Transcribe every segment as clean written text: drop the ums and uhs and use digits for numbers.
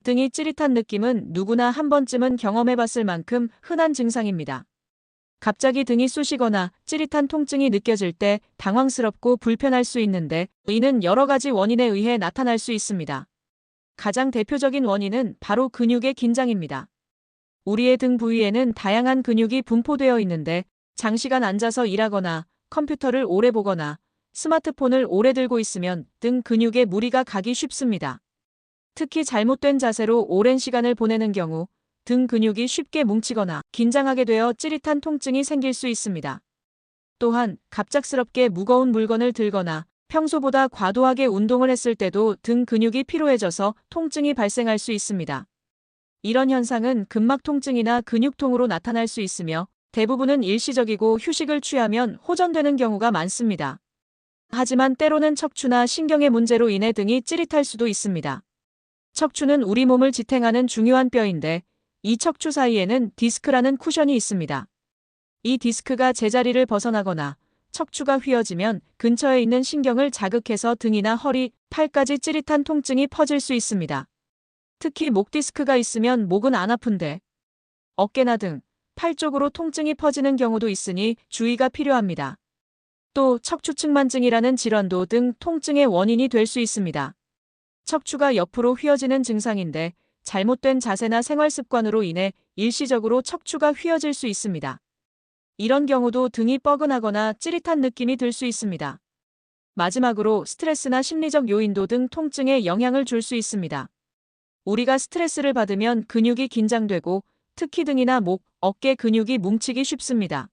등이 찌릿한 느낌은 누구나 한 번쯤은 경험해봤을 만큼 흔한 증상입니다. 갑자기 등이 쑤시거나 찌릿한 통증이 느껴질 때 당황스럽고 불편할 수 있는데 이는 여러 가지 원인에 의해 나타날 수 있습니다. 가장 대표적인 원인은 바로 근육의 긴장입니다. 우리의 등 부위에는 다양한 근육이 분포되어 있는데 장시간 앉아서 일하거나 컴퓨터를 오래 보거나 스마트폰을 오래 들고 있으면 등 근육에 무리가 가기 쉽습니다. 특히 잘못된 자세로 오랜 시간을 보내는 경우 등 근육이 쉽게 뭉치거나 긴장하게 되어 찌릿한 통증이 생길 수 있습니다. 또한 갑작스럽게 무거운 물건을 들거나 평소보다 과도하게 운동을 했을 때도 등 근육이 피로해져서 통증이 발생할 수 있습니다. 이런 현상은 근막 통증이나 근육통으로 나타날 수 있으며 대부분은 일시적이고 휴식을 취하면 호전되는 경우가 많습니다. 하지만 때로는 척추나 신경의 문제로 인해 등이 찌릿할 수도 있습니다. 척추는 우리 몸을 지탱하는 중요한 뼈인데 이 척추 사이에는 디스크라는 쿠션이 있습니다. 이 디스크가 제자리를 벗어나거나 척추가 휘어지면 근처에 있는 신경을 자극해서 등이나 허리, 팔까지 찌릿한 통증이 퍼질 수 있습니다. 특히 목 디스크가 있으면 목은 안 아픈데 어깨나 등, 팔 쪽으로 통증이 퍼지는 경우도 있으니 주의가 필요합니다. 또 척추측만증이라는 질환도 등 통증의 원인이 될 수 있습니다. 척추가 옆으로 휘어지는 증상인데 잘못된 자세나 생활 습관으로 인해 일시적으로 척추가 휘어질 수 있습니다. 이런 경우도 등이 뻐근하거나 찌릿한 느낌이 들 수 있습니다. 마지막으로 스트레스나 심리적 요인도 등 통증에 영향을 줄 수 있습니다. 우리가 스트레스를 받으면 근육이 긴장되고 특히 등이나 목, 어깨 근육이 뭉치기 쉽습니다.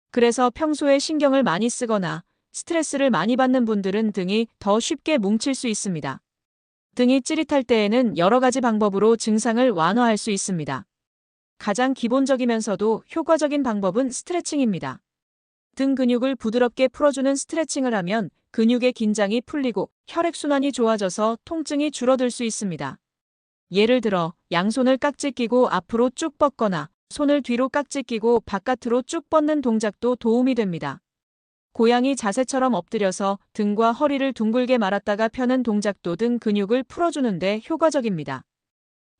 그래서 평소에 신경을 많이 쓰거나 스트레스를 많이 받는 분들은 등이 더 쉽게 뭉칠 수 있습니다. 등이 찌릿할 때에는 여러 가지 방법으로 증상을 완화할 수 있습니다. 가장 기본적이면서도 효과적인 방법은 스트레칭입니다. 등 근육을 부드럽게 풀어주는 스트레칭을 하면 근육의 긴장이 풀리고 혈액순환이 좋아져서 통증이 줄어들 수 있습니다. 예를 들어 양손을 깍지 끼고 앞으로 쭉 뻗거나 손을 뒤로 깍지 끼고 바깥으로 쭉 뻗는 동작도 도움이 됩니다. 고양이 자세처럼 엎드려서 등과 허리를 둥글게 말았다가 펴는 동작도 등 근육을 풀어주는데 효과적입니다.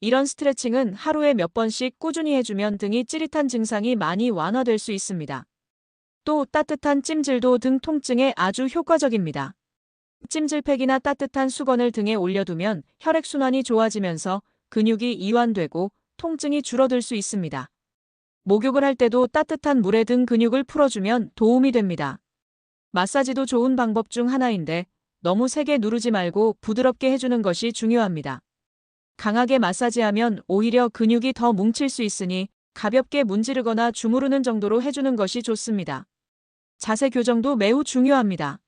이런 스트레칭은 하루에 몇 번씩 꾸준히 해주면 등이 찌릿한 증상이 많이 완화될 수 있습니다. 또 따뜻한 찜질도 등 통증에 아주 효과적입니다. 찜질팩이나 따뜻한 수건을 등에 올려두면 혈액순환이 좋아지면서 근육이 이완되고 통증이 줄어들 수 있습니다. 목욕을 할 때도 따뜻한 물에 등 근육을 풀어주면 도움이 됩니다. 마사지도 좋은 방법 중 하나인데 너무 세게 누르지 말고 부드럽게 해주는 것이 중요합니다. 강하게 마사지하면 오히려 근육이 더 뭉칠 수 있으니 가볍게 문지르거나 주무르는 정도로 해주는 것이 좋습니다. 자세 교정도 매우 중요합니다.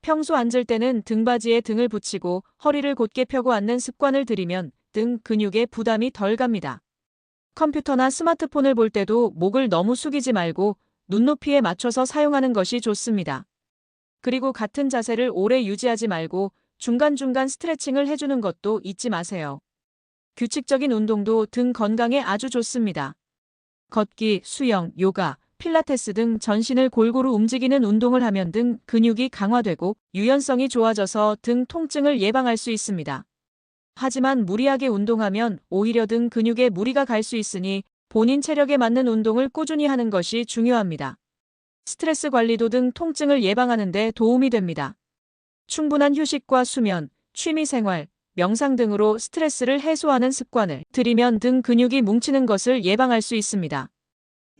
평소 앉을 때는 등받이에 등을 붙이고 허리를 곧게 펴고 앉는 습관을 들이면 등 근육에 부담이 덜 갑니다. 컴퓨터나 스마트폰을 볼 때도 목을 너무 숙이지 말고 눈높이에 맞춰서 사용하는 것이 좋습니다. 그리고 같은 자세를 오래 유지하지 말고 중간중간 스트레칭을 해주는 것도 잊지 마세요. 규칙적인 운동도 등 건강에 아주 좋습니다. 걷기, 수영, 요가, 필라테스 등 전신을 골고루 움직이는 운동을 하면 등 근육이 강화되고 유연성이 좋아져서 등 통증을 예방할 수 있습니다. 하지만 무리하게 운동하면 오히려 등 근육에 무리가 갈 수 있으니 본인 체력에 맞는 운동을 꾸준히 하는 것이 중요합니다. 스트레스 관리도 등 통증을 예방하는 데 도움이 됩니다. 충분한 휴식과 수면, 취미생활, 명상 등으로 스트레스를 해소하는 습관을 들이면 등 근육이 뭉치는 것을 예방할 수 있습니다.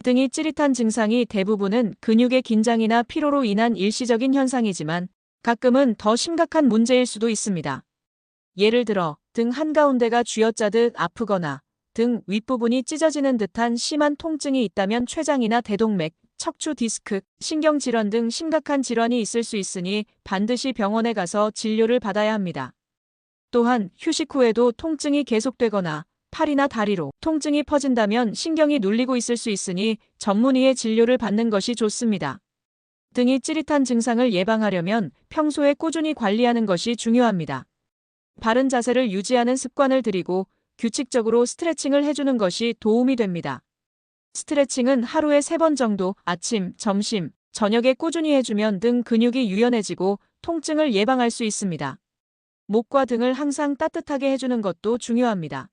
등이 찌릿한 증상이 대부분은 근육의 긴장이나 피로로 인한 일시적인 현상이지만 가끔은 더 심각한 문제일 수도 있습니다. 예를 들어 등 한가운데가 쥐어짜듯 아프거나 등 윗부분이 찢어지는 듯한 심한 통증이 있다면 췌장이나 대동맥, 척추 디스크, 신경질환 등 심각한 질환이 있을 수 있으니 반드시 병원에 가서 진료를 받아야 합니다. 또한 휴식 후에도 통증이 계속되거나 팔이나 다리로 통증이 퍼진다면 신경이 눌리고 있을 수 있으니 전문의의 진료를 받는 것이 좋습니다. 등이 찌릿한 증상을 예방하려면 평소에 꾸준히 관리하는 것이 중요합니다. 바른 자세를 유지하는 습관을 들이고 규칙적으로 스트레칭을 해주는 것이 도움이 됩니다. 스트레칭은 하루에 3번 정도 아침, 점심, 저녁에 꾸준히 해주면 등 근육이 유연해지고 통증을 예방할 수 있습니다. 목과 등을 항상 따뜻하게 해주는 것도 중요합니다.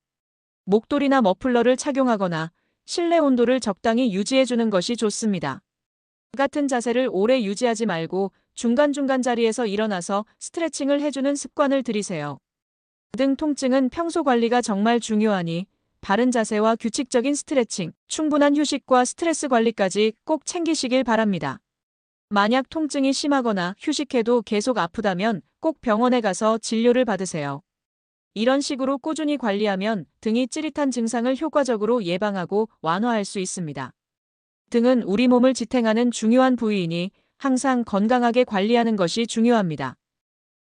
목도리나 머플러를 착용하거나 실내 온도를 적당히 유지해주는 것이 좋습니다. 같은 자세를 오래 유지하지 말고 중간중간 자리에서 일어나서 스트레칭을 해주는 습관을 들이세요. 등 통증은 평소 관리가 정말 중요하니 바른 자세와 규칙적인 스트레칭, 충분한 휴식과 스트레스 관리까지 꼭 챙기시길 바랍니다. 만약 통증이 심하거나 휴식해도 계속 아프다면 꼭 병원에 가서 진료를 받으세요. 이런 식으로 꾸준히 관리하면 등이 찌릿한 증상을 효과적으로 예방하고 완화할 수 있습니다. 등은 우리 몸을 지탱하는 중요한 부위이니 항상 건강하게 관리하는 것이 중요합니다.